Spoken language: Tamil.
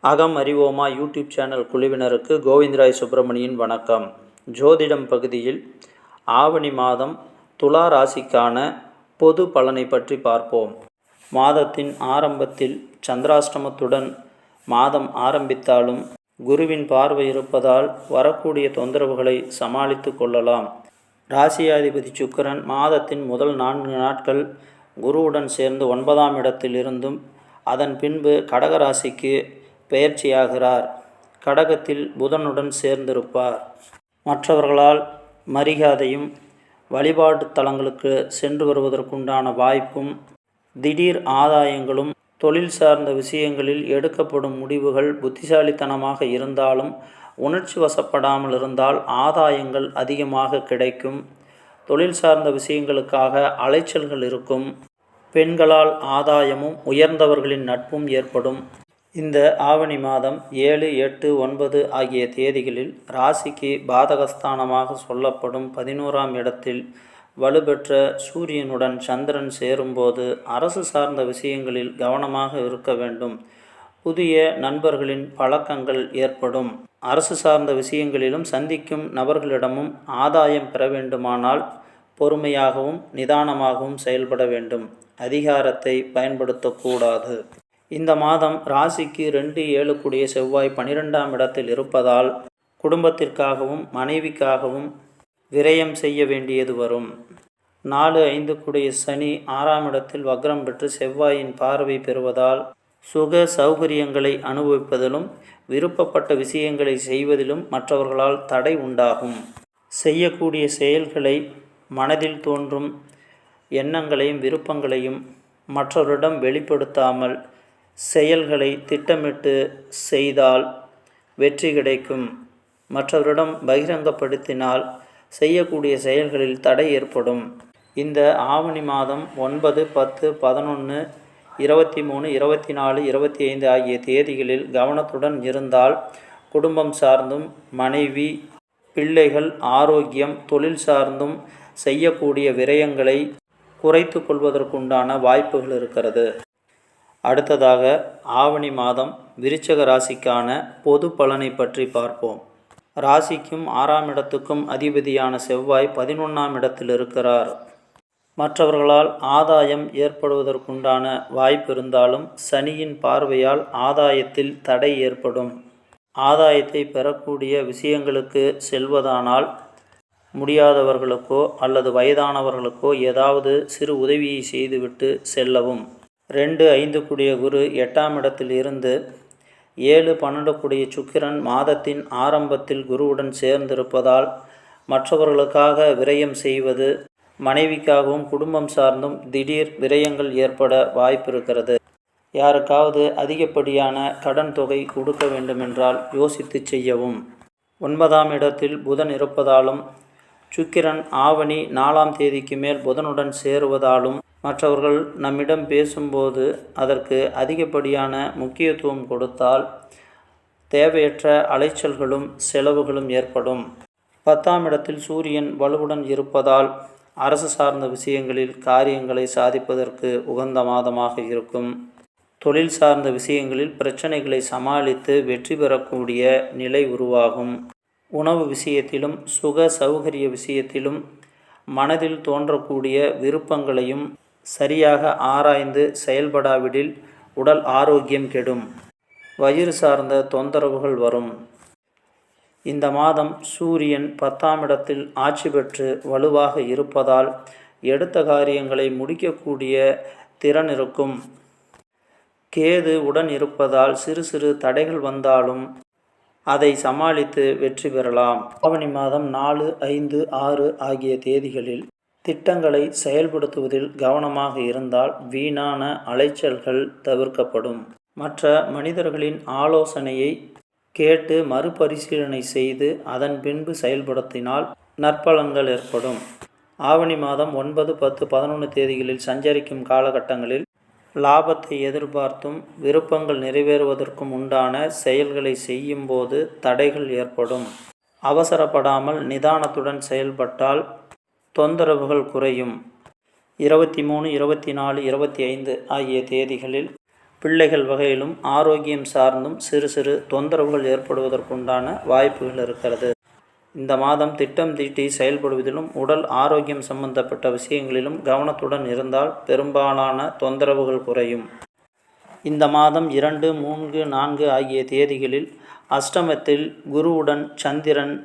அகம் அறிவோமா யூடியூப் சேனல் குழுவினருக்கு கோவிந்தராய் சுப்பிரமணியின் வணக்கம். ஜோதிடம் பகுதியில் ஆவணி மாதம் துலா ராசிக்கான பொது பலனை பற்றி பார்ப்போம். மாதத்தின் ஆரம்பத்தில் சந்திராஷ்டமத்துடன் மாதம் ஆரம்பித்தாலும் குருவின் பார்வை இருப்பதால் வரக்கூடிய தொந்தரவுகளை சமாளித்து கொள்ளலாம். ராசியாதிபதி சுக்கிரன் மாதத்தின் முதல் 4 நாட்கள் குருவுடன் சேர்ந்து 9ஆம் இடத்தில் இருந்தும் அதன் பின்பு கடகராசிக்கு பெயர்ச்சியாகிறார். கடகத்தில் புதனுடன் சேர்ந்திருப்பார். மற்றவர்களால் மரியாதையும் வழிபாட்டு தலங்களுக்கு சென்று வருவதற்குண்டான வாய்ப்பும் திடீர் ஆதாயங்களும் தொழில் சார்ந்த விஷயங்களில் எடுக்கப்படும் முடிவுகள் புத்திசாலித்தனமாக இருந்தாலும் உணர்ச்சி வசப்படாமல் இருந்தால் ஆதாயங்கள் அதிகமாக கிடைக்கும். தொழில் சார்ந்த விஷயங்களுக்காக அலைச்சல்கள் இருக்கும். பெண்களால் ஆதாயமும் உயர்ந்தவர்களின் நட்பும் ஏற்படும். இந்த ஆவணி மாதம் 7, 8, 9 ஆகிய தேதிகளில் ராசிக்கு பாதகஸ்தானமாக சொல்லப்படும் 11ஆம் இடத்தில் வலுப்பெற்ற சூரியனுடன் சந்திரன் சேரும்போது அரசு சார்ந்த விஷயங்களில் கவனமாக இருக்க வேண்டும். புதிய நண்பர்களின் பழக்கங்கள் ஏற்படும். அரசு சார்ந்த விஷயங்களிலும் சந்திக்கும் நபர்களிடமும் ஆதாயம் பெற வேண்டுமானால் பொறுமையாகவும் நிதானமாகவும் செயல்பட வேண்டும். அதிகாரத்தை பயன்படுத்தக்கூடாது. இந்த மாதம் ராசிக்கு 2, 7 கூடிய செவ்வாய் 12ஆம் இடத்தில் இருப்பதால் குடும்பத்திற்காகவும் மனைவிக்காகவும் விரயம் செய்ய வேண்டியது வரும். 4, 5 கூடிய சனி 6ஆம் இடத்தில் வக்ரம் பெற்று செவ்வாயின் பார்வை பெறுவதால் சுக சௌகரியங்களை அனுபவிப்பதிலும் விருப்பப்பட்ட விஷயங்களை செய்வதிலும் மற்றவர்களால் தடை உண்டாகும். செய்யக்கூடிய செயல்களை மனதில் தோன்றும் எண்ணங்களையும் விருப்பங்களையும் மற்றவரிடம் வெளிப்படுத்தாமல் செயல்களை திட்டமிட்டு செய்தால் வெற்றி கிடைக்கும். மற்றவரிடம் பகிரங்கப்படுத்தினால் செய்யக்கூடிய செயல்களில் தடை ஏற்படும். இந்த ஆவணி மாதம் 9, 10, 11, 23, 24, 25 ஆகிய தேதிகளில் கவனத்துடன் இருந்தால் குடும்பம் சார்ந்தும் மனைவி, பிள்ளைகள், ஆரோக்கியம், தொழில் சார்ந்தும் செய்யக்கூடிய விரயங்களை குறைத்து கொள்வதற்குண்டான வாய்ப்புகள் இருக்கிறது. அடுத்ததாக ஆவணி மாதம் விருச்சிக ராசிக்கான பொது பலனை பற்றி பார்ப்போம். ராசிக்கும் 6ஆம் இடத்துக்கும் அதிபதியான செவ்வாய் 11ஆம் இடத்தில் இருக்கிறார். மற்றவர்களால் ஆதாயம் ஏற்படுவதற்குண்டான வாய்ப்பு இருந்தாலும் சனியின் பார்வையால் ஆதாயத்தில் தடை ஏற்படும். ஆதாயத்தை பெறக்கூடிய விஷயங்களுக்கு செல்வதானால் முடியாதவர்களுக்கோ அல்லது வயதானவர்களுக்கோ ஏதாவது சிறு உதவியை செய்துவிட்டு செல்லவும். 2, 5 கூடிய குரு 8ஆம் இடத்தில் இருந்து 7, 12 கூடிய சுக்கிரன் மாதத்தின் ஆரம்பத்தில் குருவுடன் சேர்ந்திருப்பதால் மற்றவர்களுக்காக விரயம் செய்வது, மனைவிக்காகவும் குடும்பம் சார்ந்தும் திடீர் விரயங்கள் ஏற்பட வாய்ப்பு இருக்கிறது. யாருக்காவது அதிகப்படியான கடன் தொகை கொடுக்க வேண்டுமென்றால் யோசித்து செய்யவும். 9ஆம் இடத்தில் புதன் இருப்பதாலும் சுக்கிரன் ஆவணி 4ஆம் தேதிக்கு மேல் புதனுடன் சேருவதாலும் மற்றவர்கள் நம்மிடம் பேசும்போது அதற்கு அதிகப்படியான முக்கியத்துவம் கொடுத்தால் தேவையற்ற அலைச்சல்களும் செலவுகளும் ஏற்படும். 10ஆம் இடத்தில் சூரியன் வலுவுடன் இருப்பதால் அரசு சார்ந்த விஷயங்களில் காரியங்களை சாதிப்பதற்கு உகந்த மாதமாக இருக்கும். தொழில் சார்ந்த விஷயங்களில் பிரச்சனைகளை சமாளித்து வெற்றி பெறக்கூடிய நிலை உருவாகும். உணவு விஷயத்திலும் சுக சௌகரிய விஷயத்திலும் மனதில் தோன்றக்கூடிய விருப்பங்களையும் சரியாக ஆராய்ந்து செயல்படாவிடில் உடல் ஆரோக்கியம் கெடும். வயிறு சார்ந்த தொந்தரவுகள் வரும். இந்த மாதம் சூரியன் 10ஆம் இடத்தில் ஆட்சி பெற்று வலுவாக இருப்பதால் எடுத்த காரியங்களை முடிக்கக்கூடிய திறன் இருக்கும். கேது உடன் இருப்பதால் சிறு சிறு தடைகள் வந்தாலும் அதை சமாளித்து வெற்றி பெறலாம். ஆவணி மாதம் 4, 5, 6 ஆகிய தேதிகளில் திட்டங்களை செயல்படுத்துவதில் கவனமாக இருந்தால் வீணான அலைச்சல்கள் தவிர்க்கப்படும். மற்ற மனிதர்களின் ஆலோசனையை கேட்டு மறுபரிசீலனை செய்து அதன் பின்பு செயல்படுத்தினால் நற்பலன்கள் ஏற்படும். ஆவணி மாதம் 9, 10, 11 தேதிகளில் சஞ்சரிக்கும் காலகட்டங்களில் லாபத்தை எதிர்பார்த்தும் விருப்பங்கள் நிறைவேறுவதற்கும் உண்டான செயல்களை செய்யும்போது தடைகள் ஏற்படும். அவசரப்படாமல் நிதானத்துடன் செயல்பட்டால் தொந்தரவுகள் குறையும். 23, 24, 25 ஆகிய தேதிகளில் பிள்ளைகள் வகையிலும் ஆரோக்கியம் சார்ந்தும் சிறு சிறு தொந்தரவுகள் ஏற்படுவதற்குண்டான வாய்ப்புகள் இருக்கிறது. இந்த மாதம் திட்டம் தீட்டி செயல்படுவதிலும் உடல் ஆரோக்கியம் சம்பந்தப்பட்ட விஷயங்களிலும் கவனத்துடன் இருந்தால் பெரும்பாலான தொந்தரவுகள் குறையும். இந்த மாதம் 2, 3, 4 ஆகிய தேதிகளில் அஷ்டமத்தில் குருவுடன் சந்திரன்